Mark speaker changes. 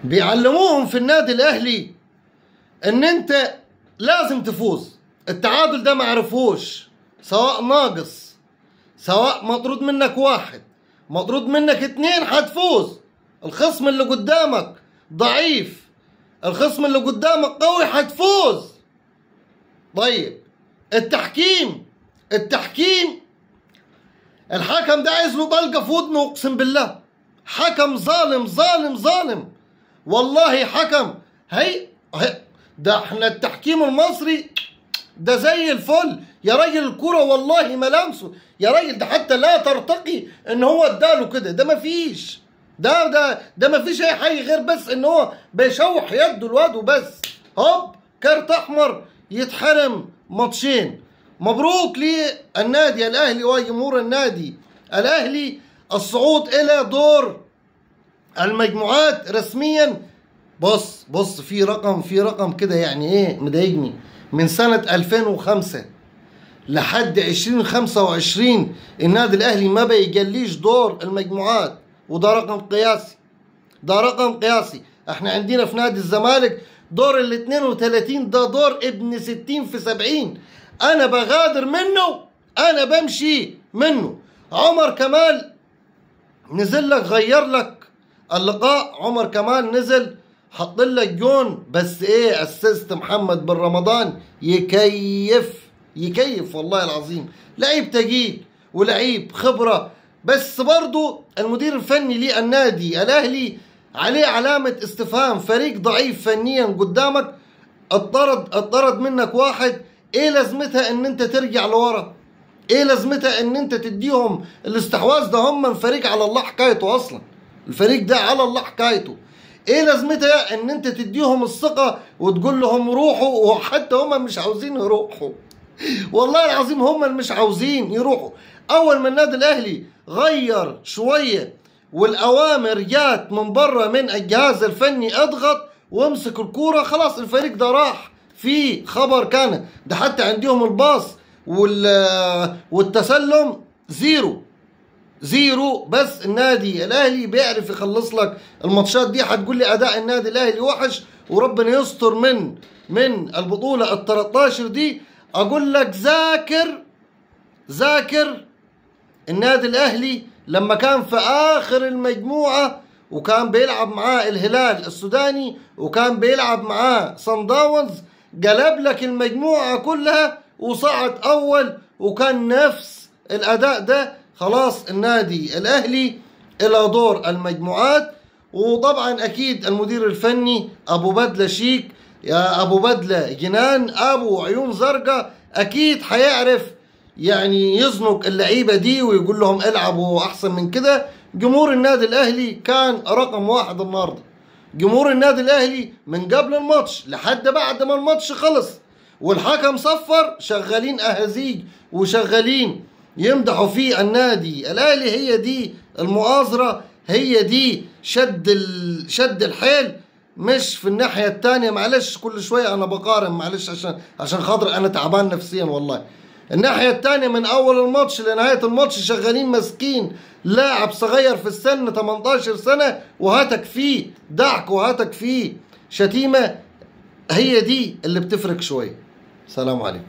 Speaker 1: بيعلموهم في النادي الاهلي ان انت لازم تفوز. التعادل ده ما عرفوش، سواء ناقص، سواء مطرود منك واحد، مطرود منك اتنين، هتفوز. الخصم اللي قدامك ضعيف، الخصم اللي قدامك قوي، هتفوز. طيب التحكيم الحكم ده عايز له طلقه في ودنه، اقسم بالله. حكم ظالم ظالم ظالم والله. حكم ده احنا التحكيم المصري ده زي الفل يا راجل. الكرة والله ملامسه يا راجل، ده حتى لا ترتقي ان هو اداله كده. ده مفيش، ده مفيش اي حاجه غير بس ان هو بيشوح يده الواد وبس. هوب كارت احمر، يتحرم ماتشين. مبروك للنادي الاهلي وجمهور النادي الاهلي الصعود الى دور المجموعات رسميا. بص في رقم كده يعني ايه مضايقني. من سنة 2005 لحد 2025 النادي الاهلي ما بيجليش دور المجموعات، وده رقم قياسي. احنا عندنا في نادي الزمالك دور ال 32 ده دور ابن 60 في 70. انا بغادر منه، انا بمشي منه. عمر كمال نزل لك غير لك اللقاء. عمر كمال نزل حط لك جون، بس ايه، اسست محمد بن رمضان يكيف والله العظيم. لعيب تقيل ولعيب خبرة، بس برضو المدير الفني للنادي الاهلي عليه علامة استفهام. فريق ضعيف فنيا قدامك، اتطرد منك واحد، ايه لازمتها ان انت ترجع لورا؟ ايه لازمتها ان انت تديهم الاستحواذ ده؟ هم الفريق على الله حكايته اصلا، الفريق ده على الله حكايته. ايه لازمتها ان انت تديهم الثقة وتقول لهم روحوا، وحتى هم مش عاوزين يروحوا والله العظيم هم مش عاوزين يروحوا. اول ما النادي الاهلي غير شوية والاوامر جات من بره من الجهاز الفني، اضغط وامسك الكورة، خلاص الفريق ده راح في خبر كان. ده حتى عندهم الباص والتسلم زيرو. بس النادي الاهلي بيعرف يخلص لك الماتشات دي. هتقول لي اداء النادي الاهلي وحش، وربنا يستر من البطولة ال 13 دي. اقول لك ذاكر النادي الاهلي لما كان في اخر المجموعة وكان بيلعب معاه الهلال السوداني وكان بيلعب معاه صن داونز، قلب لك المجموعة كلها وصعد اول، وكان نفس الاداء ده. خلاص النادي الاهلي الى دور المجموعات. وطبعا اكيد المدير الفني ابو بدله شيك، يا ابو بدله جنان، ابو عيون زرقاء، اكيد حيعرف يعني يزنق اللعيبه دي ويقول لهم العبوا احسن من كده. جمهور النادي الاهلي كان رقم واحد النهارده. جمهور النادي الاهلي من قبل الماتش لحد بعد ما الماتش خلص والحكم صفر شغالين اهازيج وشغالين يمدحوا في النادي الاهلي. هي دي المؤازرة، هي دي شد الحيل، مش في الناحية التانية. معلش كل شوية انا بقارن، معلش عشان خاطر انا تعبان نفسيا والله. الناحية التانية من اول الماتش لنهاية الماتش شغالين ماسكين لاعب صغير في السن 18 سنة وهاتك فيه دعك وهاتك فيه شتيمة. هي دي اللي بتفرق شوية. سلام عليكم.